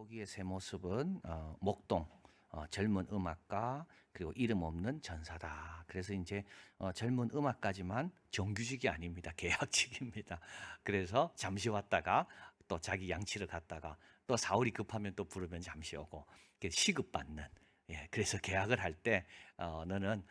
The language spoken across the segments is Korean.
초기의 새 모습은 목동 젊은 음악가 그리고 이름 없는 전사다. 그래서 이제 젊은 음악가지만 정규직이 아닙니다. 계약직입니다. 그래서 잠시 왔다가 또 자기 양치를 갔다가 또 사울이 급하면 또 부르면 잠시 오고 시급받는. 예, 그래서 계약을 할 때 너는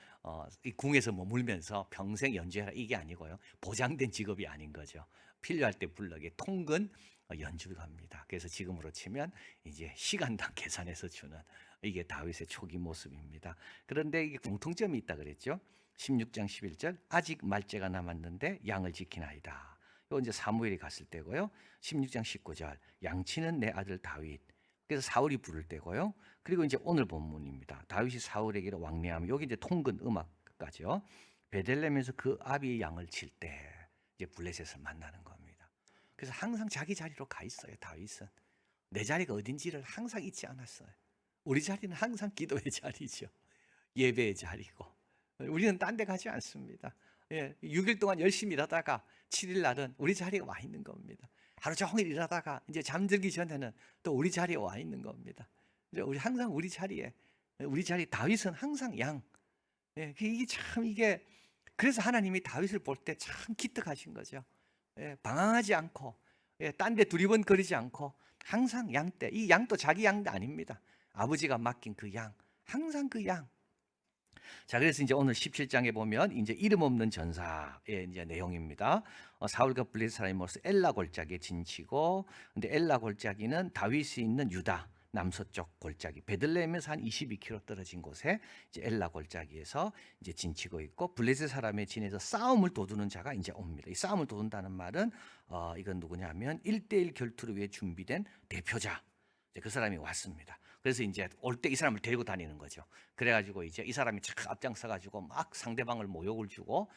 이 궁에서 머물면서 평생 연주해라 이게 아니고요. 보장된 직업이 아닌 거죠. 필요할 때 불러게 통근 연주갑니다. 그래서 지금으로 치면 이제 시간당 계산해서 주는 이게 다윗의 초기 모습입니다. 그런데 이게 공통점이 있다 그랬죠. 16장 11절 아직 말째가 남았는데 양을 지키나이다. 이거 이제 사무엘이 갔을 때고요. 16장 19절 양치는 내 아들 다윗. 그래서 사울이 부를 때고요. 그리고 이제 오늘 본문입니다. 다윗이 사울에게로 왕래하면 여기 이제 통근 음악까지요. 베들레헴에서 그 아비의 양을 칠 때 이제 블레셋을 만나는 겁니다. 그래서 항상 자기 자리로 가 있어요. 다윗은 내 자리가 어딘지를 항상 잊지 않았어요. 우리 자리는 항상 기도의 자리죠. 예배의 자리고 우리는 딴 데 가지 않습니다. 6일 동안 열심히 일하다가 7일 날은 우리 자리에 와 있는 겁니다. 하루 종일 일하다가 이제 잠들기 전에는 또 우리 자리에 와 있는 겁니다. 우리 항상 우리 자리에 우리 자리 다윗은 항상 양. 이게 참 이게 그래서 하나님이 다윗을 볼 때 참 기특하신 거죠. 방황하지 않고 딴 데 두리번거리지 않고 항상 양떼. 이 양도 자기 양도 아닙니다. 아버지가 맡긴 그 양, 항상 그 양. 자, 그래서 이제 오늘 17장에 보면 이제 이름 없는 전사의 이제 내용입니다. 사울과 블레셋 사람이 모여서 엘라 골짜기에 진치고, 근데 엘라 골짜기는 다윗이 있는 유다 남서쪽 골짜기, 베들레헴에서 한 22km 떨어진 곳에 이제 엘라 골짜기에서 이제 진치고 있고, 블레셋 사람의 진에서 싸움을 도두는 자가 이제 옵니다. 이 싸움을 도둔다는 말은 이건 누구냐면 1대1 결투를 위해 준비된 대표자. 그 사람이 왔습니다. 그래서 이제 올 때 이 사람을 데리고 다니는 거죠. 그래가지고 이제 이 사람이 착 앞장서가지고 막 상대방을 모욕을 주고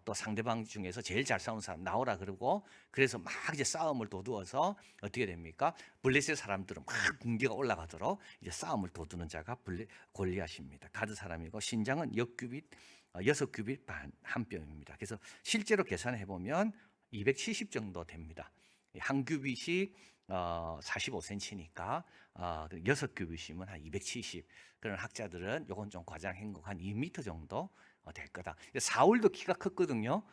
또 상대방 중에서 제일 잘 싸우는 사람 나오라 그러고 그래서 막 이제 싸움을 도두어서 어떻게 됩니까? 블레셋 사람들은 막 군기가 올라가도록 이제 싸움을 도두는 자가 골리앗입니다. 가드 사람이고 신장은 6규빗 반 한 뼘입니다. 그래서 실제로 계산해 보면 270 정도 됩니다. 한 규빗이 45cm니까 6규빗이면 한 270. 그런 학자들은 요건 좀 과장한 거 한 2m 정도 될 거다. 사울도 키가 컸거든요.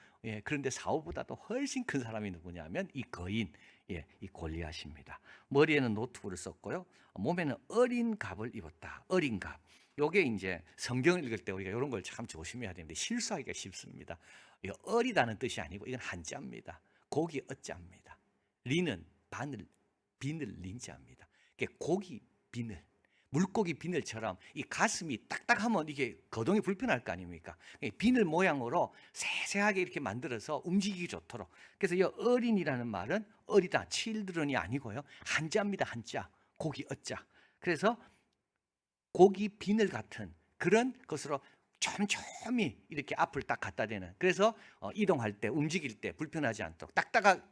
그런데 사울보다도 훨씬 큰 사람이 누구냐면 이 거인, 이 골리앗입니다. 머리에는 노트구를 썼고요. 몸에는 어린 갑을 입었다. 어린 갑. 요게 이제 성경을 읽을 때 우리가 이런 걸 참 조심해야 되는데 실수하기가 쉽습니다. 어리다는 뜻이 아니고 이건 한자입니다. 고기 어자입니다. 리는 바늘, 비늘 린자입니다. 고기 비늘, 물고기 비늘처럼 이 가슴이 딱딱하면 이게 거동이 불편할 거 아닙니까? 비늘 모양으로 세세하게 이렇게 만들어서 움직이기 좋도록. 그래서 이 어린이라는 말은 어리다, children이 아니고요. 한자입니다. 한자, 고기 어자. 그래서 고기 비늘 같은 그런 것으로 촘촘히 이렇게 앞을 딱 갖다 대는. 그래서 이동할 때, 움직일 때 불편하지 않도록 딱딱하게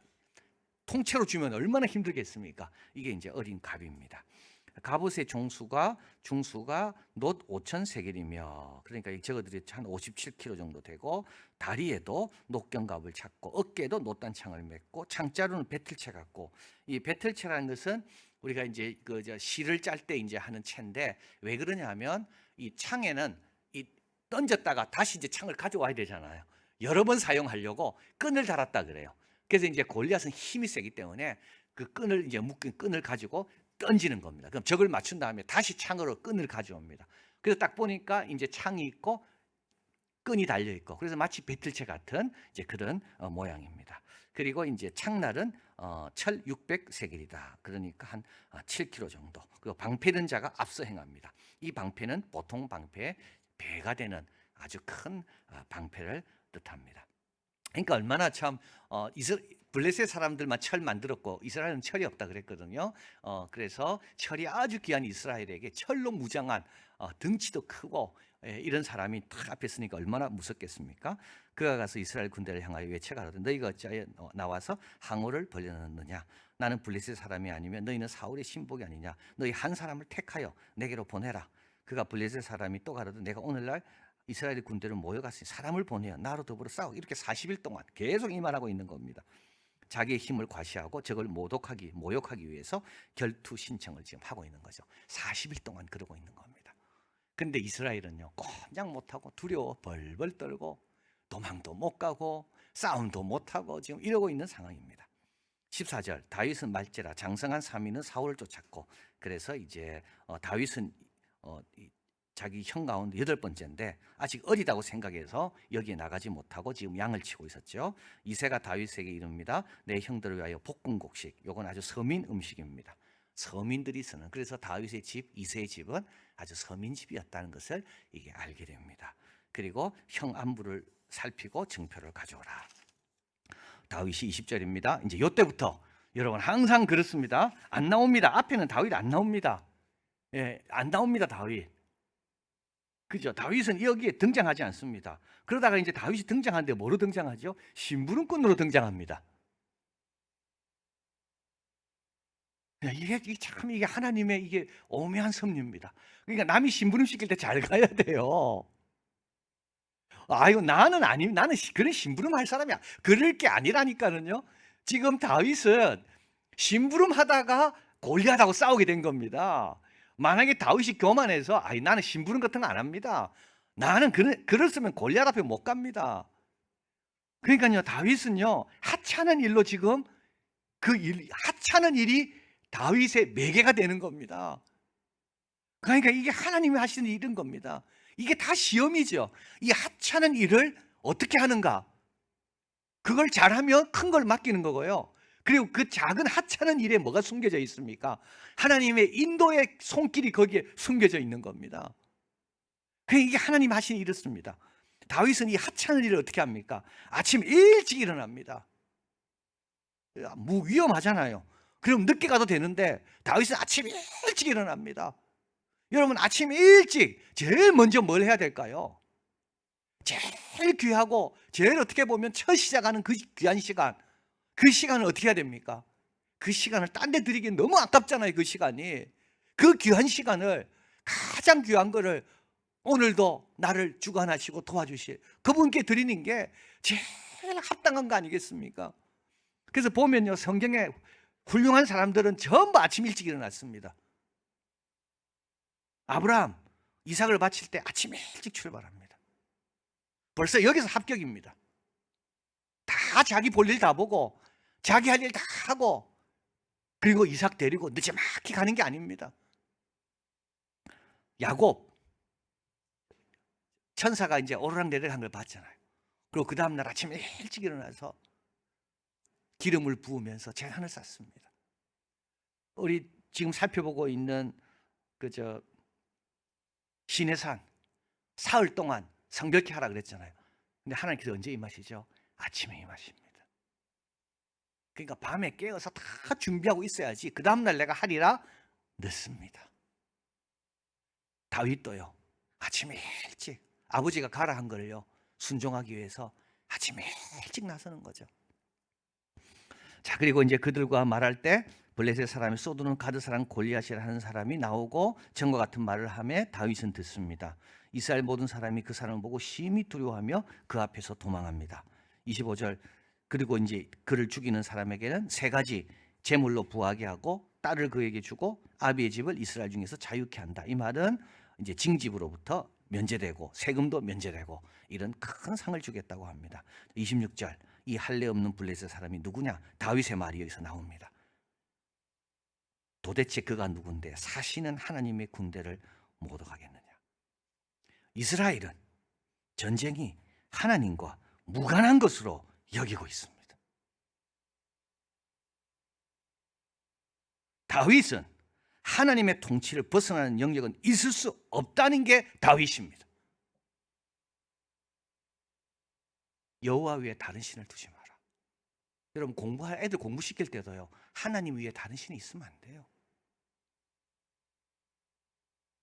통째로 주면 얼마나 힘들겠습니까? 이게 이제 어린 갑입니다. 갑옷의 중수가 놋 5,000세겔이며 그러니까 저거들이 한 57kg 정도 되고 다리에도 놋경갑을 찾고 어깨에도 놋단창을 맸고 창자루는 배틀채 같고 이 배틀채라는 것은 우리가 이제 실을 짤 때 이제 하는 채인데 왜 그러냐면 이 창에는 이 던졌다가 다시 이제 창을 가져와야 되잖아요. 여러 번 사용하려고 끈을 달았다 그래요. 그래서 이제 골리앗은 힘이 세기 때문에 그 끈을 이제 묶인 끈을 가지고 던지는 겁니다. 그럼 적을 맞춘 다음에 다시 창으로 끈을 가져옵니다. 그래서 딱 보니까 이제 창이 있고 끈이 달려 있고 그래서 마치 배틀채 같은 이제 그런 모양입니다. 그리고 이제 창날은 철 600세겔이다. 그러니까 한 7kg 정도. 그리고 방패는 자가 앞서 행합니다. 이 방패는 보통 방패의 배가 되는 아주 큰 방패를 뜻합니다. 그러니까 얼마나 참 블레셋 사람들만 철 만들었고 이스라엘은 철이 없다 그랬거든요. 그래서 철이 아주 귀한 이스라엘에게 철로 무장한 덩치도 크고 이런 사람이 딱 앞에 있으니까 얼마나 무섭겠습니까? 그가 가서 이스라엘 군대를 향하여 외쳐가로되 너희가 어찌하여 나와서 항우를 벌려놓느냐? 나는 블레셋 사람이 아니면 너희는 사울의 신복이 아니냐? 너희 한 사람을 택하여 내게로 보내라. 그가 블레셋 사람이 또 가로되 내가 오늘날 이스라엘 군대를 모여갔으니 사람을 보내어 나로 더불어 싸우고 이렇게 40일 동안 계속 이 말하고 있는 겁니다. 자기의 힘을 과시하고 적을 모욕하기 위해서 결투 신청을 지금 하고 있는 거죠. 40일 동안 그러고 있는 겁니다. 그런데 이스라엘은요, 꼼짝 못하고 두려워 벌벌 떨고 도망도 못 가고 싸움도 못하고 지금 이러고 있는 상황입니다. 14절, 다윗은 말제라 장성한 3인은 사울을 쫓았고, 그래서 이제 다윗은 자기 형 가운데 8번째인데 아직 어리다고 생각해서 여기에 나가지 못하고 지금 양을 치고 있었죠. 이새가 다윗에게 이릅니다. 내 형들을 위하여 볶음곡식. 이건 아주 서민 음식입니다. 서민들이 쓰는, 그래서 다윗의 집, 이새의 집은 아주 서민 집이었다는 것을 이게 알게 됩니다. 그리고 형 안부를 살피고 증표를 가져오라. 다윗이 20절입니다. 이제 이때부터 여러분 항상 그렇습니다. 안 나옵니다. 앞에는 다윗 안 나옵니다. 예, 안 나옵니다. 다윗. 그죠? 다윗은 여기에 등장하지 않습니다. 그러다가 이제 다윗이 등장하는데 뭐로 등장하죠? 심부름꾼으로 등장합니다. 이게 참 이게 하나님의 이게 오묘한 섭리입니다. 그러니까 남이 심부름 시킬 때 잘 가야 돼요. 아이고 나는 그런 심부름 할 사람이야. 그럴 게 아니라니까는요. 지금 다윗은 심부름 하다가 골리앗하고 싸우게 된 겁니다. 만약에 다윗이 교만해서 나는 심부름 같은 거 안 합니다. 나는 그랬으면 골리앗 앞에 못 갑니다. 그러니까요, 다윗은요, 하찮은 일로 지금 하찮은 일이 다윗의 매개가 되는 겁니다. 그러니까 이게 하나님이 하시는 일인 겁니다. 이게 다 시험이죠. 이 하찮은 일을 어떻게 하는가? 그걸 잘하면 큰 걸 맡기는 거고요. 그리고 그 작은 하찮은 일에 뭐가 숨겨져 있습니까? 하나님의 인도의 손길이 거기에 숨겨져 있는 겁니다. 이게 하나님 하시는 일이었습니다. 다윗은 이 하찮은 일을 어떻게 합니까? 아침 일찍 일어납니다. 위험하잖아요. 그럼 늦게 가도 되는데 다윗은 아침 일찍 일어납니다. 여러분 아침 일찍 제일 먼저 뭘 해야 될까요? 제일 귀하고 제일 어떻게 보면 첫 시작하는 그 귀한 시간, 그 시간을 어떻게 해야 됩니까? 그 시간을 딴 데 드리기엔 너무 아깝잖아요. 그 시간이. 그 귀한 시간을, 가장 귀한 거를 오늘도 나를 주관하시고 도와주실 그분께 드리는 게 제일 합당한 거 아니겠습니까? 그래서 보면요, 성경에 훌륭한 사람들은 전부 아침 일찍 일어났습니다. 아브라함, 이삭을 바칠 때 아침 일찍 출발합니다. 벌써 여기서 합격입니다. 다 자기 볼 일 다 보고 자기 할 일 다 하고, 그리고 이삭 데리고 늦지막히 가는 게 아닙니다. 야곱, 천사가 이제 오르락내리락 한 걸 봤잖아요. 그리고 그 다음날 아침 일찍 일어나서 기름을 부으면서 제단을 쌓습니다. 우리 지금 살펴보고 있는 시내산 사흘 동안 성벽케 하라 그랬잖아요. 근데 하나님께서 언제 임하시죠? 아침에 임하십니다. 그러니까 밤에 깨어서 다 준비하고 있어야지 그 다음날 내가 하리라 늦습니다. 다윗도요, 아침에 일찍 아버지가 가라 한 거를요 순종하기 위해서 아침에 일찍 나서는 거죠. 자, 그리고 이제 그들과 말할 때 블레셋 사람이 쏘드는 가드사람 골리앗이라 하는 사람이 나오고 전과 같은 말을 하며 다윗은 듣습니다. 이스라엘 모든 사람이 그 사람을 보고 심히 두려워하며 그 앞에서 도망합니다. 25절, 그리고 이제 그를 죽이는 사람에게는 3가지 제물로 부하게 하고 딸을 그에게 주고 아비의 집을 이스라엘 중에서 자유케 한다. 이 말은 이제 징집으로부터 면제되고 세금도 면제되고 이런 큰 상을 주겠다고 합니다. 26절, 이 할례 없는 블레셋 사람이 누구냐? 다윗의 말이 여기서 나옵니다. 도대체 그가 누군데 사시는 하나님의 군대를 못 오가겠느냐? 이스라엘은 전쟁이 하나님과 무관한 것으로 여기고 있습니다. 다윗은 하나님의 통치를 벗어나는 영역은 있을 수 없다는 게 다윗입니다. 여호와 위에 다른 신을 두지 마라. 여러분 애들 공부시킬 때도요, 하나님 위에 다른 신이 있으면 안 돼요.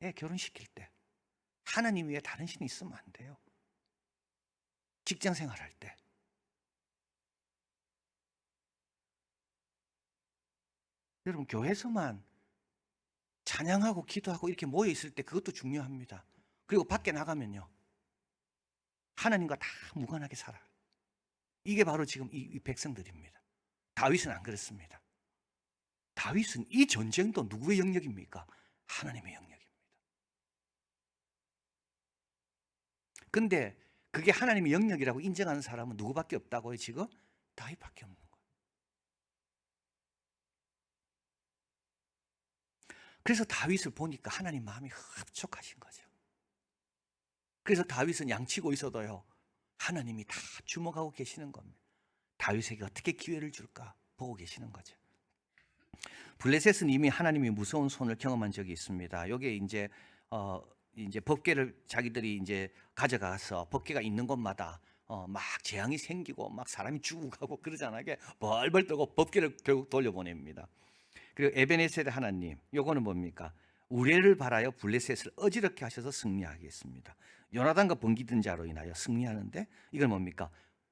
애 결혼시킬 때 하나님 위에 다른 신이 있으면 안 돼요. 직장 생활할 때. 여러분 교회에서만 찬양하고 기도하고 이렇게 모여 있을 때 그것도 중요합니다. 그리고 밖에 나가면요, 하나님과 다 무관하게 살아. 이게 바로 지금 이 백성들입니다. 다윗은 안 그렇습니다. 다윗은 이 전쟁도 누구의 영역입니까? 하나님의 영역입니다. 근데 그게 하나님의 영역이라고 인정하는 사람은 누구밖에 없다고요, 지금? 다윗밖에 없는 거예요. 그래서 다윗을 보니까 하나님 마음이 흡족하신 거죠. 그래서 다윗은 양치고 있어도요, 하나님이 다 주목하고 계시는 겁니다. 다윗에게 어떻게 기회를 줄까 보고 계시는 거죠. 블레셋은 이미 하나님이 무서운 손을 경험한 적이 있습니다. 여기에 이제 법궤를 자기들이 이제 가져가서 법궤가 있는 곳마다 막 재앙이 생기고 막 사람이 죽어가고 그러잖아요. 이게 벌벌 떨고 법궤를 결국 돌려보냅니다. 그리고 에베네셀의 하나님, 요거는 뭡니까? 우레를 바라여 블레셋을 어지럽게 하셔서 승리하겠습니다. 요나단과 번기든 자로 인하여 승리하는데 이건 뭡니까?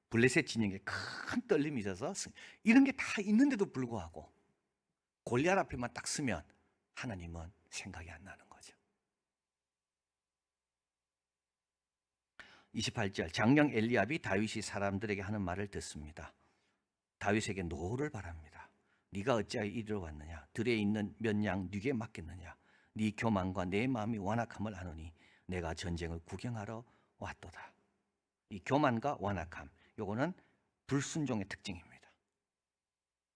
블레셋 진영에 큰 떨림이 있어서 이런 게 다 있는데도 불구하고 골리앗 앞에만 딱 서면 하나님은 생각이 안 나는 거죠. 28절 장령 엘리압이 다윗이 사람들에게 하는 말을 듣습니다. 다윗에게 노를 바랍니다. 네가 어찌하여 이리로 왔느냐? 들에 있는 몇 양 네게 맡겼느냐? 네 교만과 내 마음이 완악함을 아노니 내가 전쟁을 구경하러 왔도다. 이 교만과 완악함, 요거는 불순종의 특징입니다.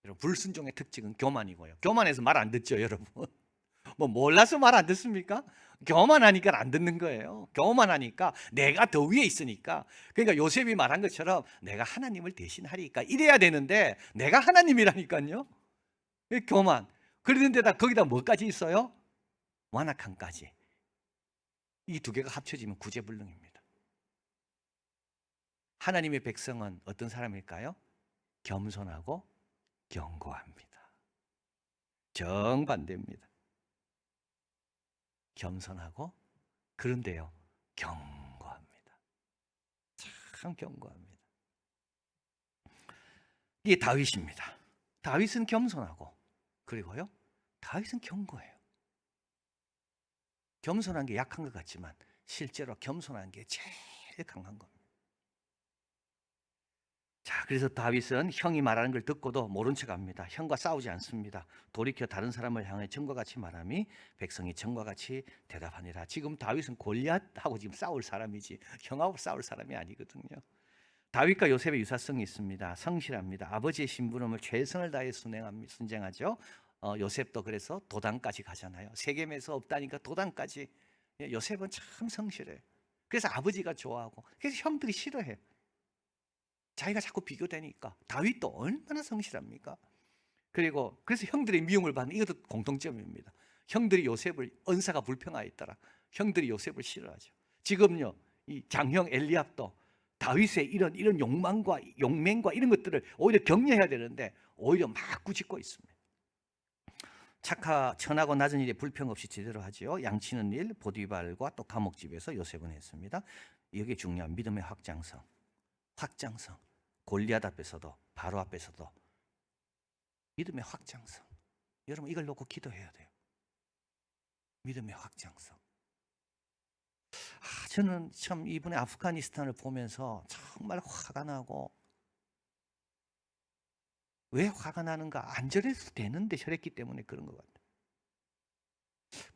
여러분, 불순종의 특징은 교만이고요. 교만해서 말 안 듣죠, 여러분. 뭐 몰라서 말 안 듣습니까? 교만하니까 안 듣는 거예요. 교만하니까 내가 더 위에 있으니까. 그러니까 요셉이 말한 것처럼 내가 하나님을 대신하리까 이래야 되는데 내가 하나님이라니까요. 교만. 그런데다 거기다 뭐까지 있어요? 완악함까지. 이 두 개가 합쳐지면 구제불능입니다. 하나님의 백성은 어떤 사람일까요? 겸손하고 견고합니다. 정반대입니다. 겸손하고 그런데요 견고합니다. 참 견고합니다. 이게 다윗입니다. 다윗은 겸손하고 그리고요 다윗은 견고해요. 겸손한 게 약한 것 같지만 실제로 겸손한 게 제일 강한 겁니다. 자, 그래서 다윗은 형이 말하는 걸 듣고도 모른 척합니다. 형과 싸우지 않습니다. 돌이켜 다른 사람을 향해 전과 같이 말함이 백성이 전과 같이 대답하니라. 지금 다윗은 골리앗하고 지금 싸울 사람이지 형하고 싸울 사람이 아니거든요. 다윗과 요셉의 유사성이 있습니다. 성실합니다. 아버지의 심부름을 최선을 다해 순쟁하죠. 요셉도 그래서 도단까지 가잖아요. 세겜에서 없다니까 도단까지. 요셉은 참 성실해. 그래서 아버지가 좋아하고 그래서 형들이 싫어해. 자기가 자꾸 비교되니까. 다윗도 얼마나 성실합니까? 그리고 그래서 형들의 미움을 받는 이것도 공통점입니다. 형들이 요셉을 언사가 불평하였더라. 형들이 요셉을 싫어하죠. 지금요 이 장형 엘리압도 다윗의 이런 욕망과 용맹과 이런 것들을 오히려 격려해야 되는데 오히려 막 꾸짖고 있습니다. 천하고 낮은 일에 불평 없이 제대로 하지요. 양치는 일 보디발과 또 감옥집에서 요셉은 했습니다. 이게 중요한 믿음의 확장성. 골리앗 앞에서도 바로 앞에서도 믿음의 확장성. 여러분 이걸 놓고 기도해야 돼요. 믿음의 확장성. 저는 참 이번에 아프가니스탄을 보면서 정말 화가 나고 왜 화가 나는가? 안 저래도 되는데 저랬기 때문에 그런 것 같아요.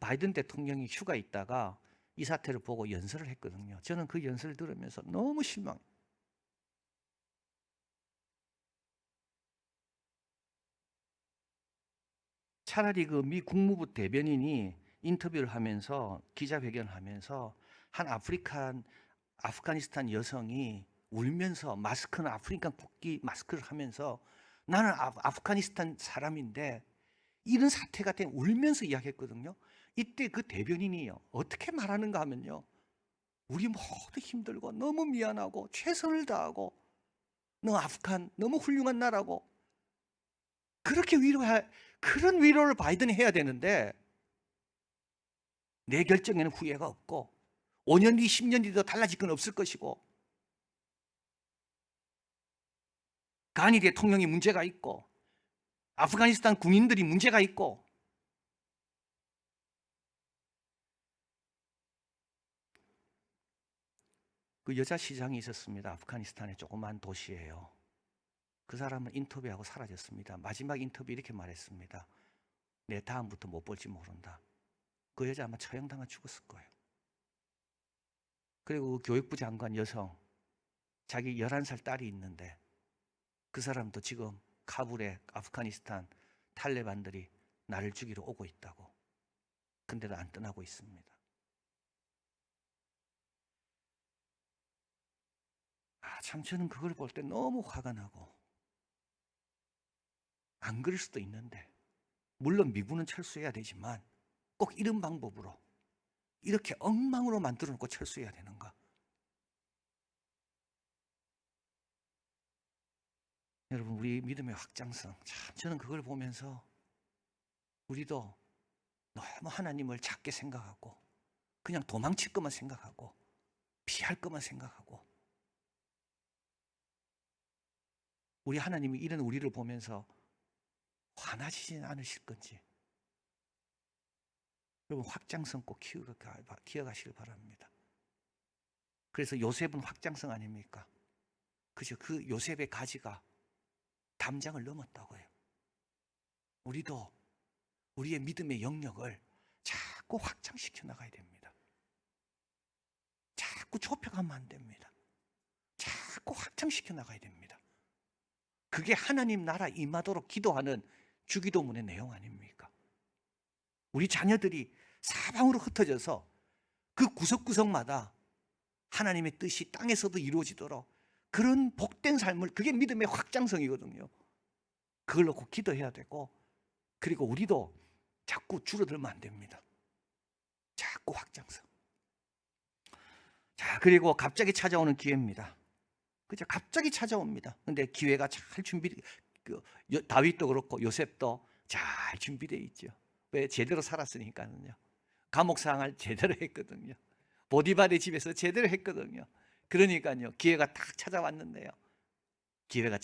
바이든 대통령이 휴가 있다가 이 사태를 보고 연설을 했거든요. 저는 그 연설을 들으면서 너무 실망해요. 차라리 그 미 국무부 대변인이 인터뷰를 하면서 기자회견을 하면서 한 아프가니스탄 여성이 울면서 마스크는 아프리칸 국기 마스크를 하면서 나는 아프가니스탄 사람인데 이런 사태가 된 울면서 이야기했거든요. 이때 그 대변인이 어떻게 말하는가 하면요. 우리 모두 힘들고 너무 미안하고 최선을 다하고 너 아프간 너무 훌륭한 나라고 그렇게 그런 위로를 바이든이 해야 되는데 내 결정에는 후회가 없고 5년 뒤 10년 뒤도 달라질 건 없을 것이고 가니 대통령이 문제가 있고 아프가니스탄 군인들이 문제가 있고 그 여자 시장이 있었습니다. 아프가니스탄의 조그만 도시예요. 그 사람은 인터뷰하고 사라졌습니다. 마지막 인터뷰 이렇게 말했습니다. 내 다음부터 못 볼지 모른다. 그 여자 아마 처형당하 죽었을 거예요. 그리고 그 교육부 장관 여성, 자기 11살 딸이 있는데 그 사람도 지금 카불에 아프가니스탄 탈레반들이 나를 죽이러 오고 있다고. 근데도 안 떠나고 있습니다. 참 저는 그걸 볼 때 너무 화가 나고, 안 그럴 수도 있는데, 물론 미군은 철수해야 되지만 꼭 이런 방법으로 이렇게 엉망으로 만들어 놓고 철수해야 되는가? 여러분, 우리 믿음의 확장성, 참 저는 그걸 보면서 우리도 너무 하나님을 작게 생각하고 그냥 도망칠 것만 생각하고 피할 것만 생각하고, 우리 하나님이 이런 우리를 보면서 화나시진 않으실 건지, 여러분 확장성 꼭 키워가시길 바랍니다. 그래서 요셉은 확장성 아닙니까? 그죠? 그 요셉의 가지가 담장을 넘었다고요. 우리도 우리의 믿음의 영역을 자꾸 확장시켜 나가야 됩니다. 자꾸 좁혀가면 안 됩니다. 자꾸 확장시켜 나가야 됩니다. 그게 하나님 나라 임하도록 기도하는 주기도문의 내용 아닙니까? 우리 자녀들이 사방으로 흩어져서 그 구석구석마다 하나님의 뜻이 땅에서도 이루어지도록 그런 복된 삶을, 그게 믿음의 확장성이거든요. 그걸 놓고 기도해야 되고, 그리고 우리도 자꾸 줄어들면 안 됩니다. 자꾸 확장성. 자, 그리고 갑자기 찾아오는 기회입니다. 그죠? 갑자기 찾아옵니다. 근데 기회가 잘 다윗도 그렇고 요셉도 잘 준비되어 있죠. 왜? 제대로 살았으니까는요. 감옥 생활 제대로 했거든요. 보디발의 집에서 제대로 했거든요. 그러니까요, 기회가 딱 찾아왔는데요. 기회가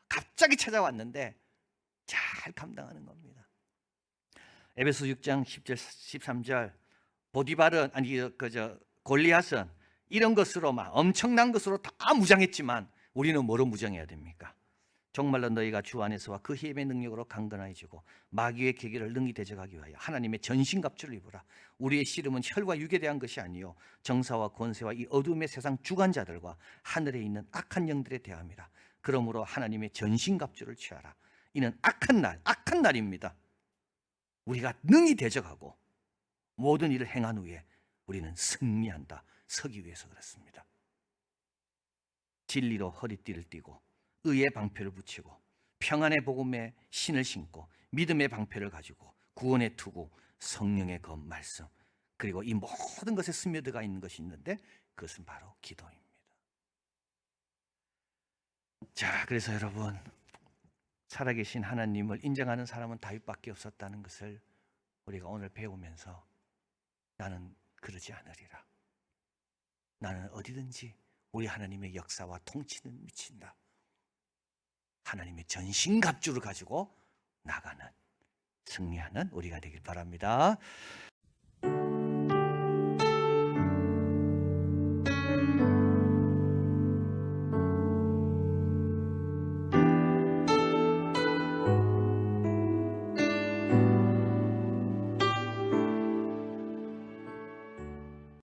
갑자기 찾아왔는데 잘 감당하는 겁니다. 에베소 6장 10절 13절, 보디발은 골리앗은 이런 것으로 막 엄청난 것으로 다 무장했지만 우리는 뭐로 무장해야 됩니까? 정말로 너희가 주 안에서와 그 힘의 능력으로 강건해지고 마귀의 계기를 능히 대적하기 위하여 하나님의 전신갑주를 입으라. 우리의 씨름은 혈과 육에 대한 것이 아니요 정사와 권세와 이 어둠의 세상 주관자들과 하늘에 있는 악한 영들에 대함이라. 그러므로 하나님의 전신갑주를 취하라. 이는 악한 날입니다. 우리가 능히 대적하고 모든 일을 행한 후에 우리는 승리한다. 서기 위해서 그렇습니다. 진리로 허리띠를 띠고 의의 방패를 붙이고 평안의 복음에 신을 신고 믿음의 방패를 가지고 구원의 투구, 성령의 검 말씀, 그리고 이 모든 것에 스며들어가 있는 것이 있는데 그것은 바로 기도입니다. 자, 그래서 여러분, 살아계신 하나님을 인정하는 사람은 다윗밖에 없었다는 것을 우리가 오늘 배우면서 나는 그러지 않으리라. 나는 어디든지 우리 하나님의 역사와 통치는 미친다. 하나님의 전신갑주를 가지고 나가는, 승리하는 우리가 되길 바랍니다.